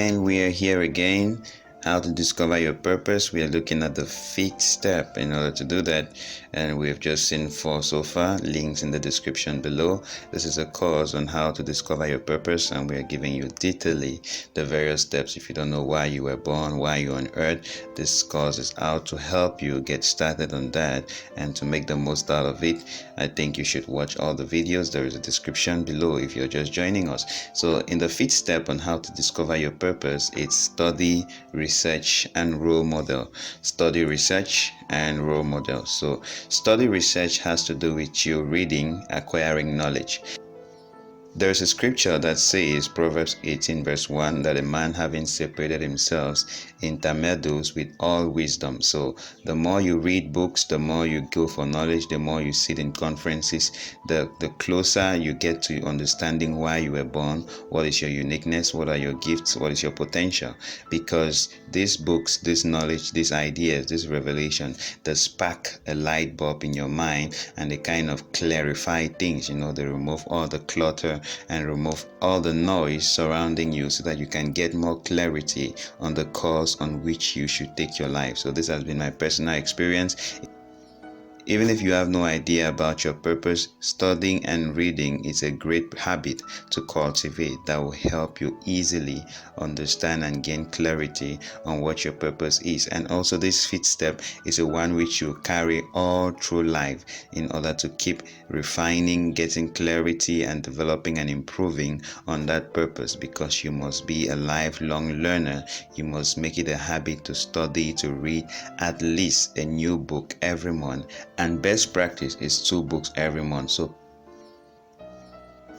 And we are here again. How to discover your purpose. We are looking at the 5th step in order to do that, and we have just seen 4 so far. Links in the description below. This is a course on how to discover your purpose, and we are giving you detailedly the various steps. If you don't know why you were born, why you're on earth, this course is out to help you get started on that and to make the most out of it. I think you should watch all the videos. There is a description below if you're just joining us. So in the 5th step on how to discover your purpose, it's study, research, and role model. Study, research, and role model. So study, research has to do with you reading, acquiring knowledge. There is a scripture that says, Proverbs 18 verse 1, that a man having separated himself intermeddles with all wisdom. So the more you read books, the more you go for knowledge, the more you sit in conferences, the closer you get to understanding why you were born, what is your uniqueness, what are your gifts, what is your potential. Because these books, this knowledge, these ideas, this revelation, they spark a light bulb in your mind, and they kind of clarify things. They remove all the clutter and remove all the noise surrounding you so that you can get more clarity on the course on which you should take your life. So this has been my personal experience. Even if you have no idea about your purpose, studying and reading is a great habit to cultivate that will help you easily understand and gain clarity on what your purpose is. And also this 5th step is a one which you carry all through life in order to keep refining, getting clarity, and developing and improving on that purpose, because you must be a lifelong learner. You must make it a habit to study, to read at least a new book every month. And best practice is 2 books every month. So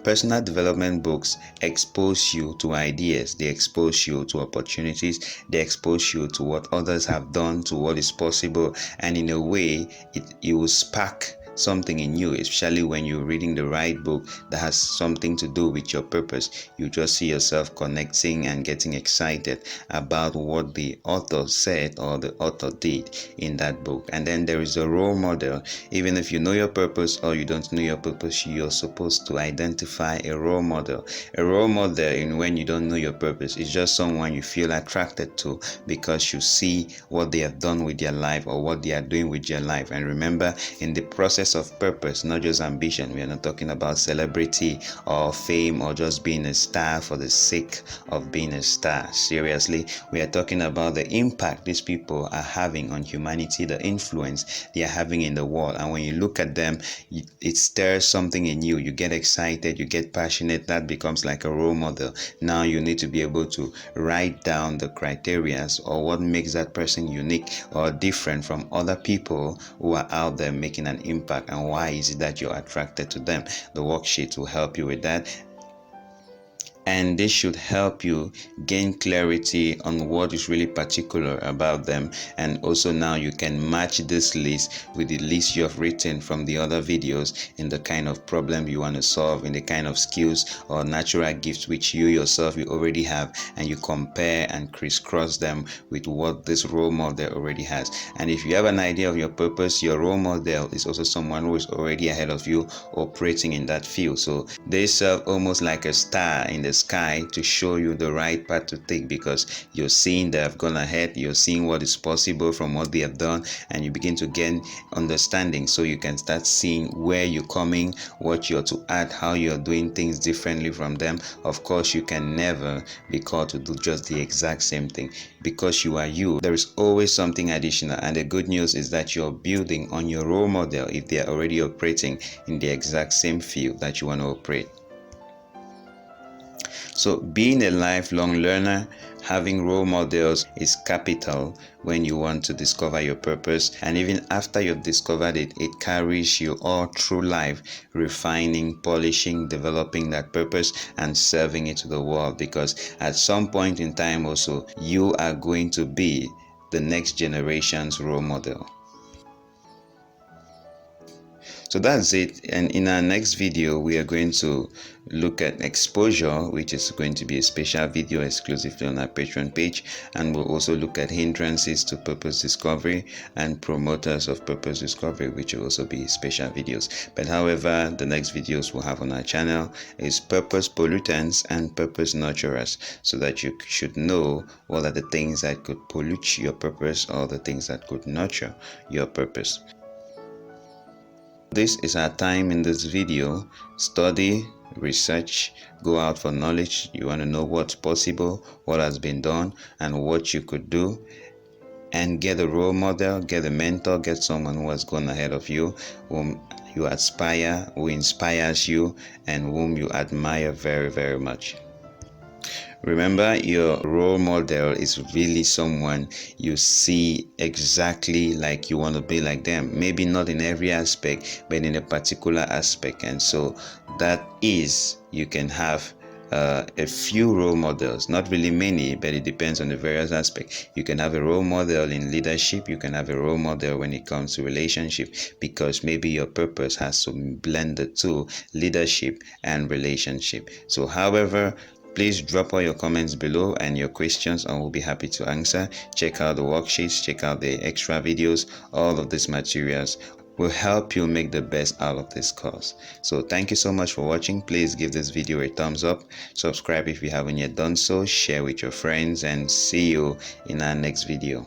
personal development books expose you to ideas, they expose you to opportunities, they expose you to what others have done, to what is possible, and in a way it will spark something in you, especially when you're reading the right book that has something to do with your purpose. You just see yourself connecting and getting excited about what the author said or the author did in that book. And then there is a role model. Even if you know your purpose or you don't know your purpose, you're supposed to identify a role model. A role model, in when you don't know your purpose, is just someone you feel attracted to because you see what they have done with their life or what they are doing with their life. And remember, in the process of purpose, not just ambition. We are not talking about celebrity or fame or just being a star for the sake of being a star. Seriously, we are talking about the impact these people are having on humanity, the influence they are having in the world. And when you look at them, it stirs something in you. You get excited, you get passionate. That becomes like a role model. Now you need to be able to write down the criteria or what makes that person unique or different from other people who are out there making an impact, and why is it that you're attracted to them. The worksheet will help you with that. And this should help you gain clarity on what is really particular about them. And also now you can match this list with the list you have written from the other videos in the kind of problem you want to solve, in the kind of skills or natural gifts which you yourself you already have, and you compare and crisscross them with what this role model already has. And if you have an idea of your purpose, your role model is also someone who is already ahead of you operating in that field. So they serve almost like a star in the sky to show you the right path to take, because you're seeing they have gone ahead, you're seeing what is possible from what they have done, and you begin to gain understanding, so you can start seeing where you're coming, what you're to add, how you're doing things differently from them. Of course, you can never be called to do just the exact same thing, because you are you. There is always something additional, and the good news is that you're building on your role model if they are already operating in the exact same field that you want to operate. So being a lifelong learner, having role models is capital when you want to discover your purpose. And even after you've discovered it, it carries you all through life, refining, polishing, developing that purpose and serving it to the world. Because at some point in time also, you are going to be the next generation's role model. So that's it, and in our next video we are going to look at exposure, which is going to be a special video exclusively on our Patreon page, and we'll also look at hindrances to purpose discovery and promoters of purpose discovery, which will also be special videos. But however, the next videos we'll have on our channel is purpose pollutants and purpose nurturers, so that you should know what are the things that could pollute your purpose or the things that could nurture your purpose. This is our time in this video. Study, research, go out for knowledge. You want to know what's possible, what has been done, and what you could do. And get a role model, get a mentor, get someone who has gone ahead of you, whom you aspire, who inspires you, and whom you admire very, very much. Remember, your role model is really someone you see exactly like you want to be like them. Maybe not in every aspect, but in a particular aspect. And so that is, you can have a few role models, not really many, but it depends on the various aspects. You can have a role model in leadership, you can have a role model when it comes to relationship, because maybe your purpose has to blend the two, leadership and relationship. So however, please drop all your comments below and your questions, and we'll be happy to answer. Check out the worksheets, check out the extra videos. All of these materials will help you make the best out of this course. So thank you so much for watching. Please give this video a thumbs up, subscribe if you haven't yet done so, share with your friends, and see you in our next video.